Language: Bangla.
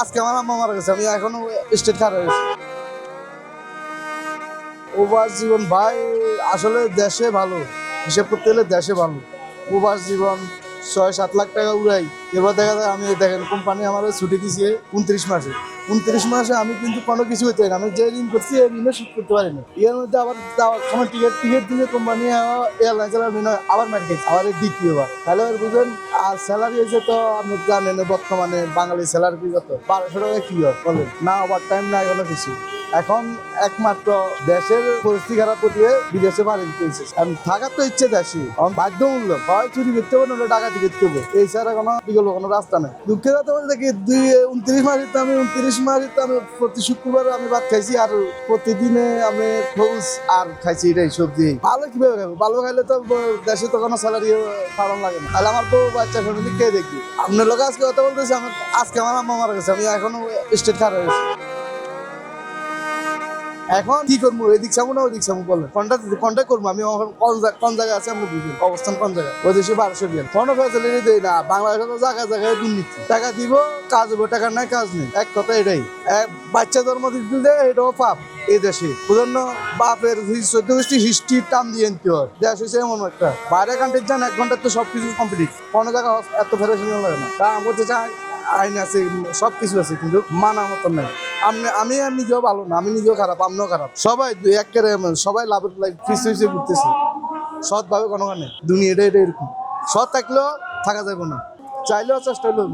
আজকে আমার আম্মা মারা গেছে, আমি এখনো স্টেট খারাপ হয়েছি। প্রবাস জীবন ভাই আসলে দেশে ভালো, হিসেব করতে গেলে দেশে ভালো। প্রবাস জীবন 6-7 লাখ টাকা উড়াই, এবার দেখা যায় আমি দেখেন কোম্পানি আমার ছুটি দিয়েছে 29 মাসে। 29 মাসে আমি কিন্তু কোনো কিছু হইতে না, আমি যে ঋণ করছি এই ঋণে শোধ করতে পারিনি। এর মধ্যে আবার আমার টিকিট টিকিট দিয়ে কোম্পানি এয়ারলাইন্স আবার মেরে গেছে, আবার দ্বিতীয়বার। তাহলে বুঝলেন, আর স্যালারি হয়েছে তো আপনি জানেন বর্তমানে বাঙালি স্যালারি কত, 1200 টাকা কি হয় বলেন, না ওভার টাইম না কোনো কিছু। এখন একমাত্র দেশের পরিস্থিতি খারাপ দিয়ে বিদেশে বাড়ি দিতেছে। থাকার তো ইচ্ছে দেশে, বাধ্যমূলক হয় চুরি করতে হবে, নাহলে ডাকাতি করতে হবে, এই ছাড়া কোনো বিকল্প কোনো রাস্তা নেই। দুঃখের কথা বলতে কি 29 মাসে আমি প্রতি শুক্রবার আমি ভাত খাইছি, আর প্রতিদিনে আমি খোঁজ আর খাইছি এটাই সবজি। ভালো কিভাবে খাবো, ভালো খাইলে তো দেশে তো কোনো স্যালারি পালন লাগে না, তাহলে আমার তো বাচ্চা ফ্যামিলি কে দেখি। আপনার লোক আজকে কথা বলতেছি, আজকে আমার আম্মা মারা গেছে, আমি এখনো স্টেট খারাপ হয়েছি। এখন কি করবো, এদিক যাবো না ওদিক যাবো বলেন, কন্ট্যাক্ট করবো আমি এখন কোন জায়গায় আছে আমরা বুঝবেন, অবস্থান কোন জায়গায়। ওই দেশে 1200 রিয়াল কোনো ফ্যাসিলিটি দেয় না। বাংলাদেশে তো জায়গায় জায়গায় দুর্নীতি, টাকা দিব কাজ হবে, টাকা নাই কাজ নেই, এক কথা এটাই। বাচ্চা জন্ম দিতে এটাও পাপ এই দেশে, বুঝলেন। বাপের 14 গোষ্ঠী হিস্ট্রি টান দিয়ে নিতে হয়। দেশ হয়েছে এমন একটা, বাইরে কান্ট্রির যান 1 ঘন্টার তো সবকিছু কমপ্লিট, কোনো জায়গায় এত ফেরাশন লাগে না। তা আমার চাই আইন আছে, সবকিছু আছে, কিন্তু মানার মতন নাই। আমি আর নিজেও ভালো না, আমি নিজেও খারাপ, আপনিও খারাপ, সবাই একেবারে সবাই লাভের পিছিয়ে ঘুরতেছে। সৎ ভাবে কোনো দুনিয়াটা এটা এরকম, সৎ থাকলেও থাকা যাবে না, চাইলেও চেষ্টা হলেও